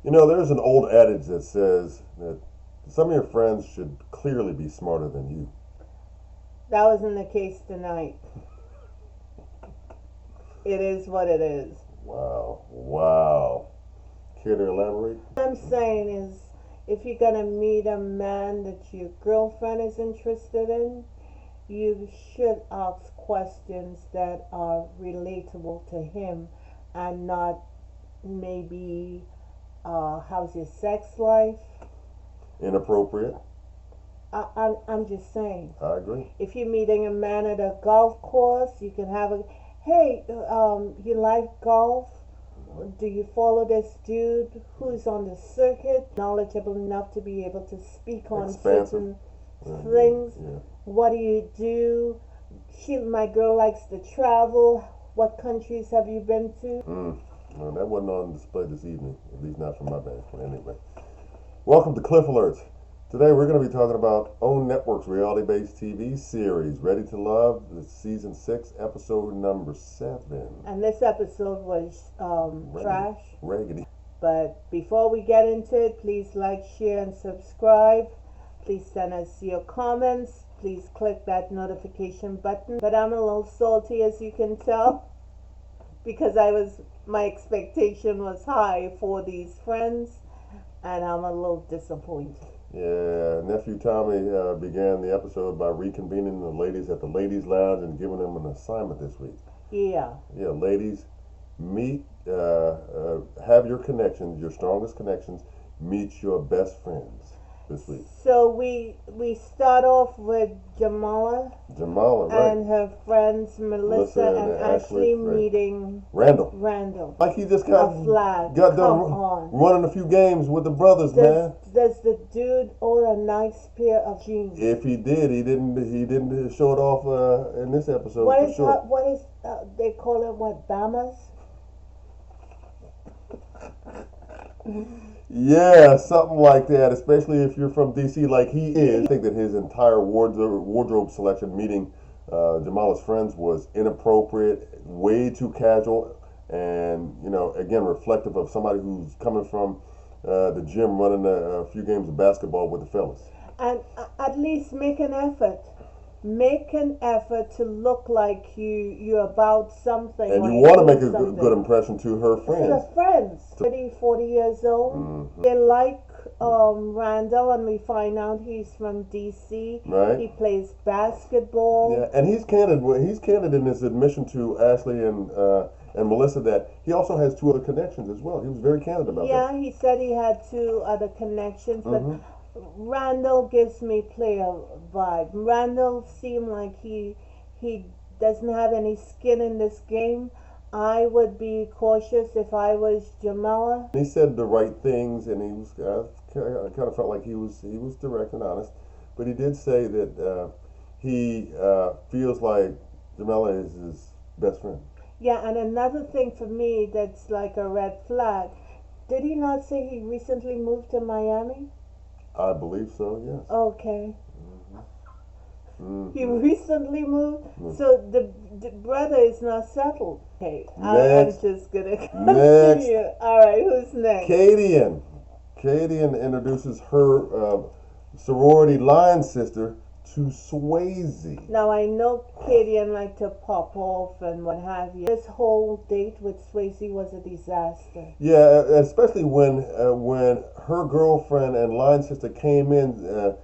You know, there's an old adage that says that some of your friends should clearly be smarter than you. That wasn't the case tonight. It is what it is. Wow, wow. Care to elaborate? What I'm saying is, if you're gonna meet a man that your girlfriend is interested in, you should ask questions that are relatable to him and not maybe how's your sex life. Inappropriate? I'm just saying. I agree. If you're meeting a man at a golf course, you can have a, hey, you like golf? Do you follow this dude who's on the circuit, knowledgeable enough to be able to speak on certain things? Yeah. What do you do? My girl likes to travel. What countries have you been to? Well, that wasn't on display this evening, at least not from my vantage point anyway. Welcome to Cliff Alerts. Today we're going to be talking about OWN Network's reality-based TV series, Ready to Love, season 6, episode number 7. And this episode was trash. Raggedy. But before we get into it, please like, share, and subscribe. Please send us your comments. Please click that notification button. But I'm a little salty, as you can tell, because my expectation was high for these friends, and I'm a little disappointed. Yeah, Nephew Tommy began the episode by reconvening the ladies at the ladies' lounge and giving them an assignment this week. Yeah, ladies, meet, have your connections, your strongest connections, meet your best friends this week. So we start off with Jamala right. and her friends Melissa and Ashley meeting Randall. Like he just got done running a few games with the brothers, man. Does the dude own a nice pair of jeans? If he did, he didn't show it off in this episode. What is they call it? What, Bamas? Yeah, something like that, especially if you're from D.C. like he is. I think that his entire wardrobe selection meeting Jamala's friends was inappropriate, way too casual, and, again, reflective of somebody who's coming from the gym running a few games of basketball with the fellas. And at least make an effort. Make an effort to look like you're about something. And you want to make a good impression to her friends. To the friends. 40 years old. Mm-hmm. They like Randall, and we find out he's from D.C. Right. He plays basketball. Yeah, and he's candid. He's candid in his admission to Ashley and Melissa that he also has 2 other connections as well. He was very candid about that. Yeah, he said he had 2 other connections, but Randall gives me player vibe. Randall seemed like he doesn't have any skin in this game. I would be cautious if I was Jamala. He said the right things, and he was I kind of felt like he was direct and honest. But he did say that he feels like Jamala is his best friend. Yeah, and another thing for me that's like a red flag. Did he not say he recently moved to Miami? I believe so, yes. Okay. He recently moved, so the brother is not settled. Okay, I'm just gonna continue. Next. All right, who's next? Kadian introduces her sorority line sister to Swayze. Now I know Kadian like to pop off and what have you. This whole date with Swayze was a disaster. Yeah, especially when her girlfriend and line sister came in,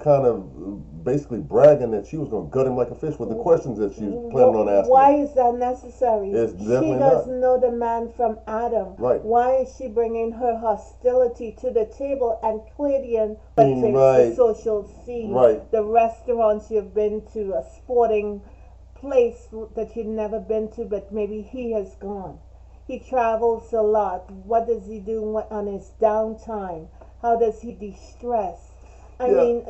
kind of basically bragging that she was going to gut him like a fish with the questions that she was planning on asking. Why is that necessary? It's definitely she doesn't know the man from Adam. Right. Why is she bringing her hostility to the table and Kadian the social scene, the restaurants you've been to, a sporting place that you've never been to, but maybe he has gone. He travels a lot. What does he do on his downtime? How does he de-stress? I mean,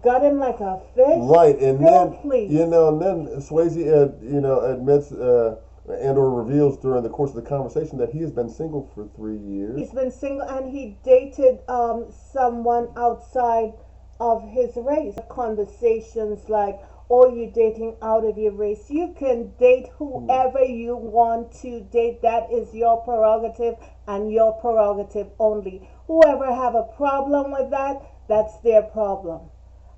gut him like a fish. Right, and then please. and then Swayze, admits and or reveals during the course of the conversation that he has been single for 3 years. He's been single, and he dated someone outside of his race. Conversations like, or you're dating out of your race. You can date whoever you want to date. That is your prerogative and your prerogative only. Whoever have a problem with that, that's their problem.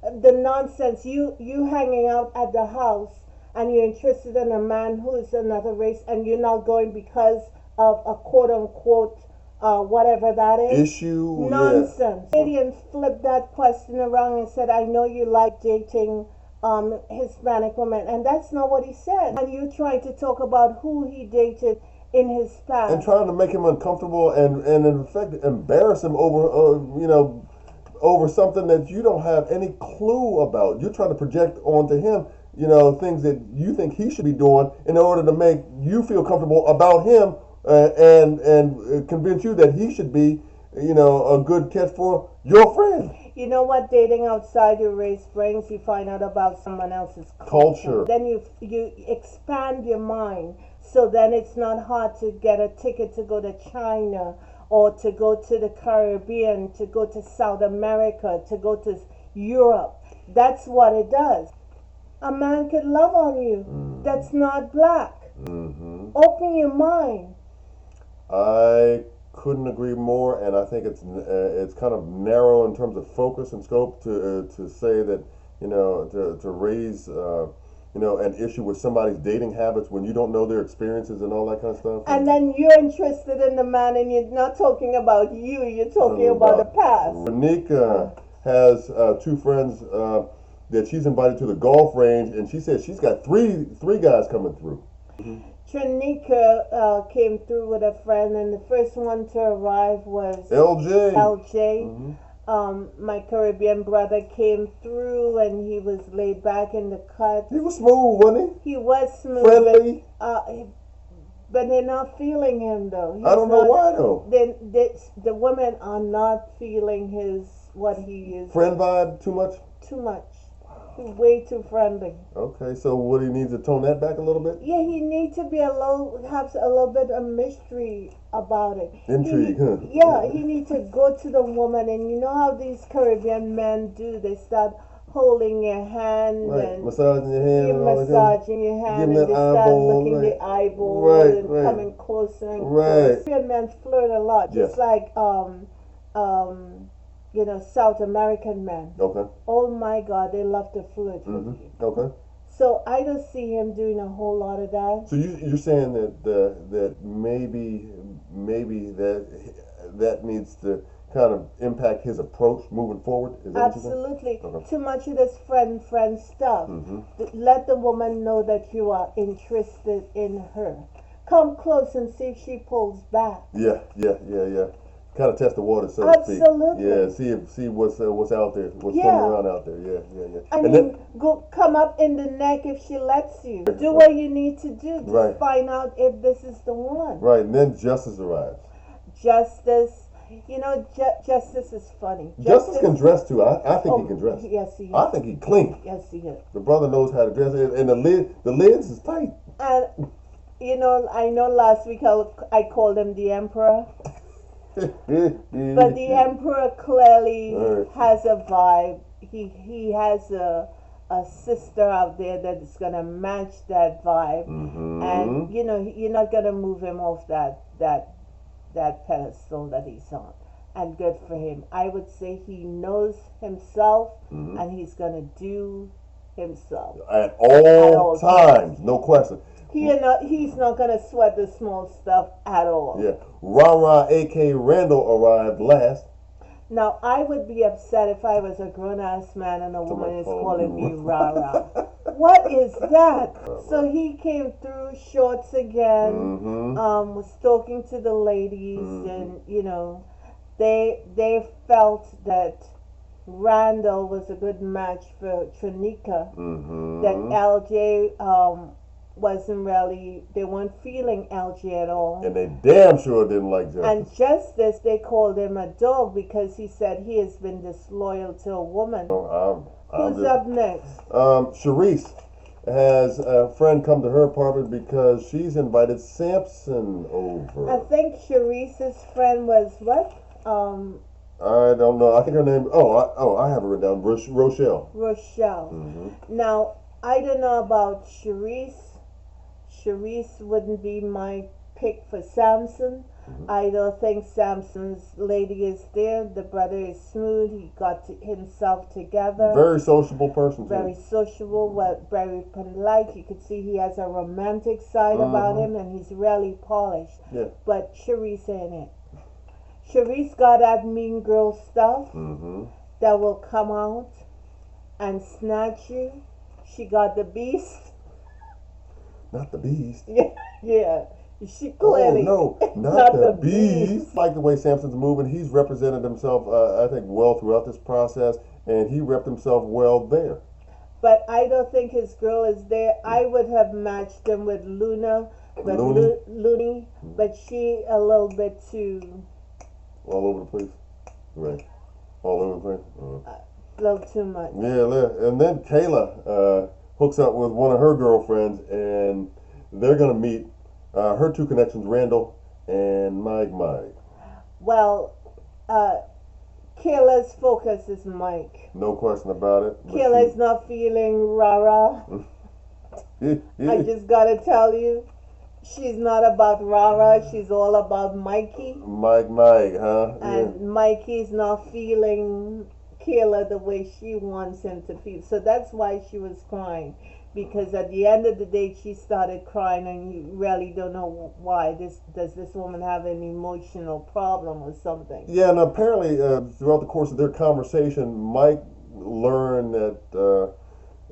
The nonsense, you hanging out at the house and you're interested in a man who is another race and you're not going because of a quote unquote whatever that is. Issue. Nonsense. Yeah. Canadians flipped that question around and said, I know you like dating Hispanic women, and that's not what he said. And you trying to talk about who he dated in his past. And trying to make him uncomfortable and in effect embarrass him over, over something that you don't have any clue about. You're trying to project onto him, things that you think he should be doing in order to make you feel comfortable about him and convince you that he should be, a good catch for your friend. You know what dating outside your race brings? You find out about someone else's culture. Then you expand your mind. So then it's not hard to get a ticket to go to China or to go to the Caribbean, to go to South America, to go to Europe. That's what it does. A man could love on you that's not black. Mm-hmm. Open your mind. I couldn't agree more, and I think it's kind of narrow in terms of focus and scope to say that to raise an issue with somebody's dating habits when you don't know their experiences and all that kind of stuff. And then you're interested in the man, and you're not talking about you. You're talking about the past. Renika has two friends that she's invited to the golf range, and she said she's got three guys coming through. Mm-hmm. Trinika came through with a friend, and the first one to arrive was LJ. Mm-hmm. My Caribbean brother came through, and he was laid back in the cut. He was smooth, wasn't he? He was smooth. Friendly. But they're not feeling him, though. I don't know why, though. The women are not feeling what he is. Friend vibe too much? Too much. He's way too friendly. Okay, so what, he needs to tone that back a little bit? Yeah, he needs to have a little bit of mystery about it. Intrigue, huh? Yeah, he needs to go to the woman, and you know how these Caribbean men do? They start holding your hand and massaging your hand, and they start looking the eyeball and coming closer and closer. Caribbean men flirt a lot, just like South American men. Okay. Oh my God, they love to flirt with you. Okay. So I don't see him doing a whole lot of that. So you're saying that maybe that needs to kind of impact his approach moving forward? Is that Absolutely. What you're saying? Okay. Too much of this friend stuff. Mm-hmm. Let the woman know that you are interested in her. Come close and see if she pulls back. Yeah. Kind of test the water, so to speak. Absolutely. Yeah, see what's out there, what's swimming around out there. Yeah. I mean, come up in the neck if she lets you. Do what you need to do to find out if this is the one. Right, and then justice arrives. Justice. Justice is funny. Justice can dress too. I think he can dress. Yes, he is. I think he clean. Yes, he is. The brother knows how to dress, and the lids is tight. And I know last week I called him the Emperor. But the Emperor clearly has a vibe. He has a sister out there that is gonna match that vibe, and you're not gonna move him off that pedestal that he's on. And good for him. I would say he knows himself, and he's gonna do himself at all times, no question. He's not gonna sweat the small stuff at all. Yeah, Rara, A.K. Randall arrived last. Now I would be upset if I was a grown-ass man and a woman is calling me Rara. What is that? So he came through shorts again. Was talking to the ladies, and they felt that Randall was a good match for Trinika. That LJ they weren't feeling LJ at all. And they damn sure didn't like Justice. And Justice, they called him a dog because he said he has been disloyal to a woman. Who's up next? Sharice has a friend come to her apartment because she's invited Samson over. I think Sharice's friend was what? I don't know. I think her name. I have it written down. Rochelle. Rochelle. Now, I don't know about Sharice. Sharice wouldn't be my pick for Samson. I don't think Samson's lady is there. The brother is smooth. He got himself together. Very sociable person, too. Very sociable, very polite. You could see he has a romantic side about him, and he's really polished. Yeah. But Sharice ain't it. Sharice got that mean girl stuff that will come out and snatch you. She got the beast. Not the beast. Yeah. She clearly. Oh no, not the beast. Like the way Samson's moving, he's represented himself, I think, well throughout this process, and he repped himself well there. But I don't think his girl is there. I would have matched him with Luna, but Looney, but she a little bit too. All over the place. Right. All over the place. A little too much. Yeah, and then Kayla hooks up with one of her girlfriends, and they're gonna meet. Her two connections, Randall and Mike. Well, Kayla's focus is Mike. No question about it. Kayla's not feeling rah-rah. I just gotta tell you, she's not about rah-rah. She's all about Mikey. Mike, huh? And Mikey's not feeling Kayla the way she wants him to feel. So that's why she was crying. Because at the end of the day, she started crying, and you really don't know why. Does this woman have an emotional problem or something? Yeah, and apparently throughout the course of their conversation, Mike learned that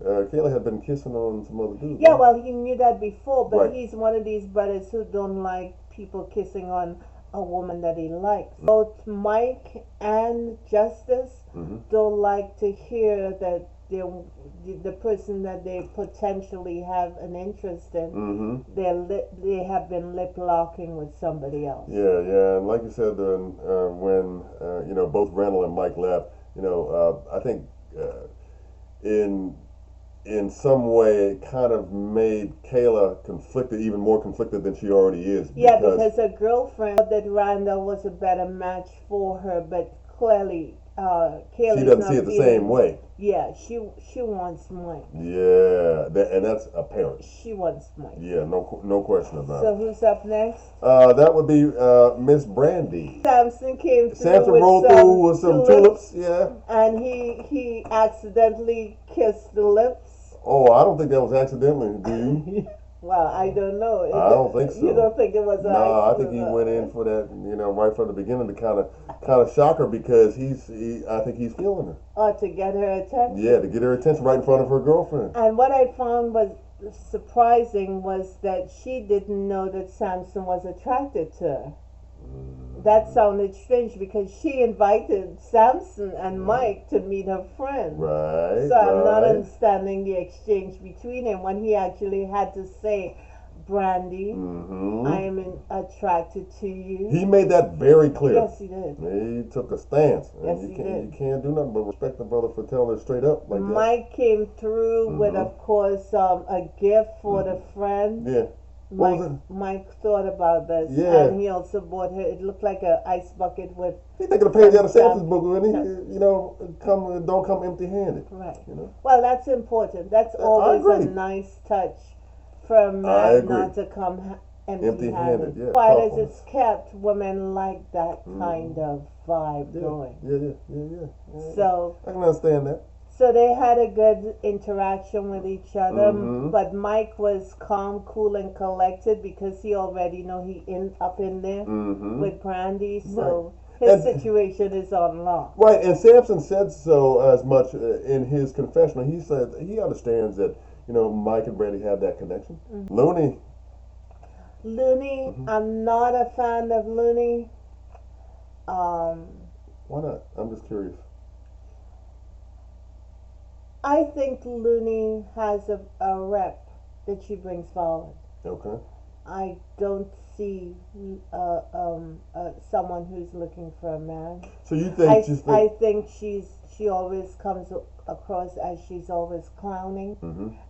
Kayla had been kissing on some other dude. Yeah, well, he knew that before, but right. He's one of these brothers who don't like people kissing on a woman that he likes. Both Mike and Justice don't like to hear that the person that they potentially have an interest in, they have been lip locking with somebody else. Yeah, and like you said, when both Randall and Mike left, I think in some way it kind of made Kayla conflicted, even more conflicted than she already is. Yeah, because her girlfriend thought that Randall was a better match for her, but clearly Kayla she doesn't see it the same way. Yeah, she wants Mike. Yeah, and that's apparent. She wants Mike. Yeah, no question about it. So who's up next? That would be Miss Brandy. Samson came through. Samson rolled through with some tulips. Yeah. And he accidentally kissed the lips. Oh, I don't think that was accidentally. Do you? Well, I don't know. I don't think so. You don't think it was? No, I think he went in for that. Right from the beginning to kind of shock her, because I think he's feeling her. Oh, to get her attention. Yeah, to get her attention right in front of her girlfriend. And what I found was surprising was that she didn't know that Samson was attracted to her. That sounded strange, because she invited Samson and Mike to meet her friend. Right. So I'm not understanding the exchange between them when he actually had to say, Brandy, I am attracted to you. He made that very clear. Yes, he did. He took a stance. Yes, he did. You can't do nothing but respect the brother for telling her straight up like that. Mike came through with, of course, a gift for the friend. Yeah. Mike thought about this, and he also bought her. It looked like an ice bucket with. He's taking a page out of Samson's book, and don't come empty-handed. Right. Well, that's important. That's always a nice touch for a man not to come empty-handed. Yeah. But as it's kept, women like that kind of vibe going. Yeah. So I can understand that. So they had a good interaction with each other, but Mike was calm, cool, and collected, because he already know up in there with Brandy, so his situation is on lock. Right, and Samson said so as much in his confessional. He said he understands that Mike and Brandy have that connection. Looney, I'm not a fan of Looney. Why not? I'm just curious. I think Looney has a rep that she brings forward. Okay. I don't see someone who's looking for a man. So you think I think she always comes across as she's always clowning,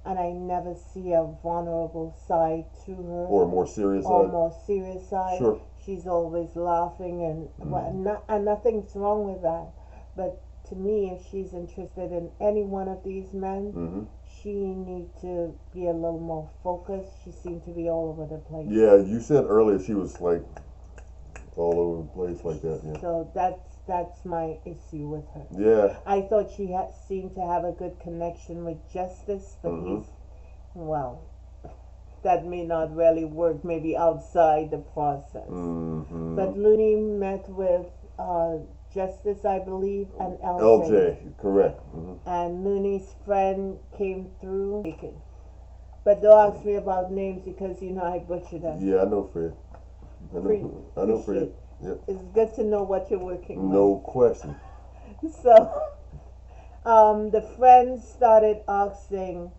and I never see a vulnerable side to her. Or a more serious side. Or a more serious side. Sure. She's always laughing, and nothing's wrong with that. But to me, if she's interested in any one of these men, she need to be a little more focused. She seemed to be all over the place. Yeah, you said earlier she was like all over the place like that. Yeah. So that's my issue with her. Yeah. I thought she had seemed to have a good connection with Justice, but that may not really work. Maybe outside the process. But Looney met with Justice, I believe, and LJ. LJ, correct. And Looney's friend came through. But don't ask me about names because you know I butcher them. Yeah, I know Fred. I know Fred. Yep. It's good to know what you're working with. No question. So, the friend started asking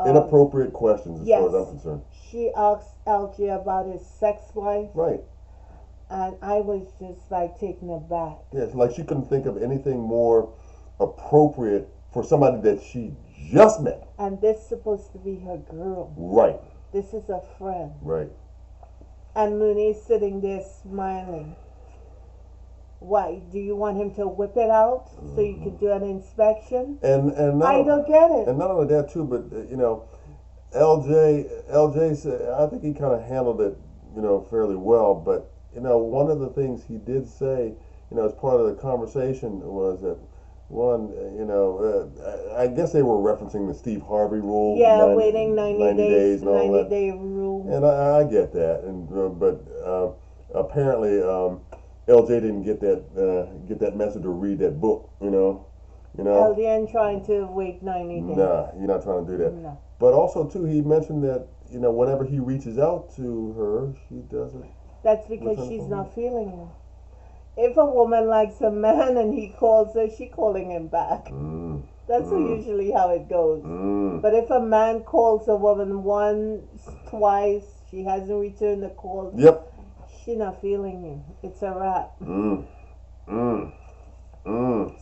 inappropriate questions as far as I'm concerned. She asked LJ about his sex life. Right. And I was just like taken aback. Yeah, it's like she couldn't think of anything more appropriate for somebody that she just met. And this is supposed to be her girl. Right. This is a friend. Right. And Looney's sitting there smiling. Why? Do you want him to whip it out so you can do an inspection? And I don't get it. And not only that too, but LJ said, I think he kind of handled it, fairly well. But one of the things he did say, as part of the conversation was that one, I guess they were referencing the Steve Harvey rule. Yeah, waiting 90 days and all 90-day rule. And I get that, but apparently LJ didn't get that message or read that book. LJ ain't trying to wait 90 days. Nah, you're not trying to do that. No. But also too, he mentioned that whenever he reaches out to her, she doesn't. That's because she's not feeling him. If a woman likes a man and he calls her, she's calling him back. That's usually how it goes. But if a man calls a woman once, twice, she hasn't returned the call. Yep. She's not feeling him. It's a wrap.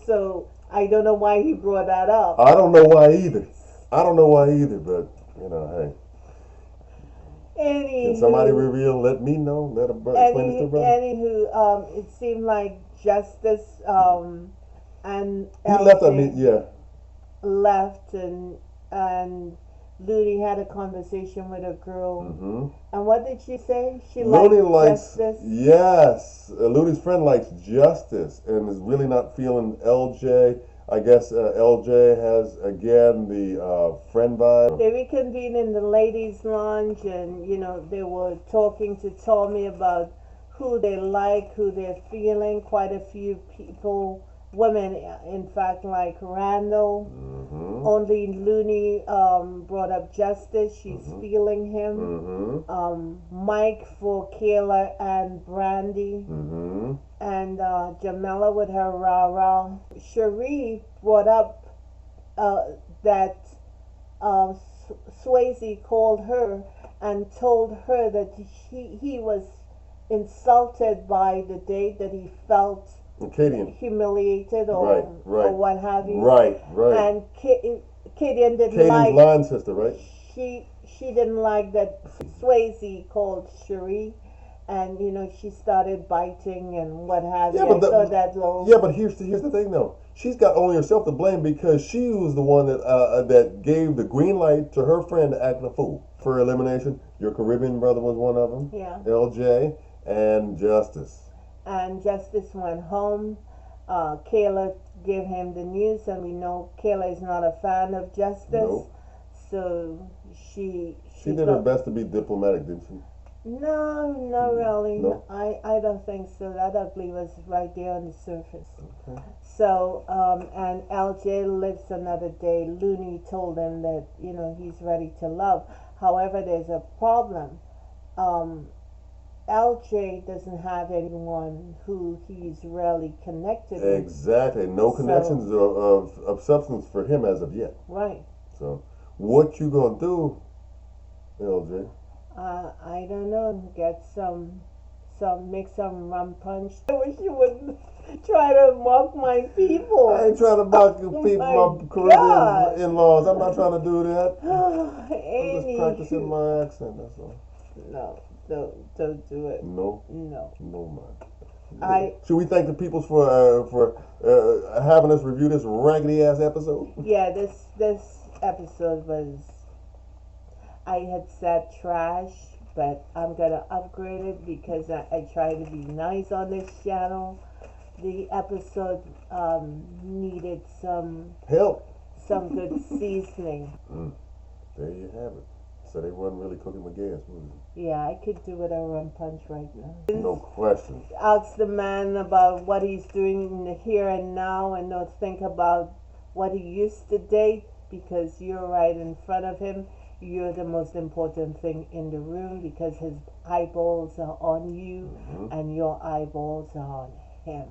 So I don't know why he brought that up. I don't know why either. But hey. Can somebody reveal? Let me know. Let a explain this to brother. Anywho, it seemed like Justice and he left. Left and Looney had a conversation with a girl. And what did she say? She likes Justice. Yes, Looney's friend likes Justice and is really not feeling LJ. I guess LJ has again the friend vibe. They reconvened in the ladies' lounge, and they were talking to Tommy about who they like, who they're feeling. Quite a few people, women, in fact, like Randall. Only Looney brought up Justice. She's feeling him. Mike for Kayla and Brandy. And Jamila with her rah-rah. Cherie brought up that Swayze called her and told her that he was insulted by the day that he felt humiliated or what have you. Right. And Kadian didn't Kadian's like. line sister, right? She didn't like that Swayze called Cherie. And she started biting and what have you. Yeah, but here's the thing though. She's got only herself to blame because she was the one that gave the green light to her friend to act a fool for elimination. Your Caribbean brother was one of them. Yeah. LJ and Justice. And Justice went home. Kayla gave him the news, and we know Kayla is not a fan of Justice. Nope. So she did her best to be diplomatic, didn't she? No, not really. No? I don't think so. That ugly was right there on the surface. Okay. So, and LJ lives another day. Looney told him that, he's ready to love. However, there's a problem. LJ doesn't have anyone who he's really connected with. Exactly. No connections of substance for him as of yet. Right. So, what you gonna do, LJ? I don't know. Make some rum punch. I wish you wouldn't try to mock my people. I ain't trying to mock your people, my Caribbean in-laws. I'm not trying to do that. I'm just practicing my accent, that's all. No, don't do it. No? No. No, man. Should we thank the people for having us review this raggedy-ass episode? Yeah, this episode was, I had said trash, but I'm gonna upgrade it because I try to be nice on this channel. The episode needed some help, some good seasoning. There you have it. So they wasn't really cooking with gas, was it? Yeah, I could do it a rum punch right now. No question. Ask the man about what he's doing in the here and now, and don't think about what he used to date, because you're right in front of him. You're the most important thing in the room, because his eyeballs are on you, and your eyeballs are on him.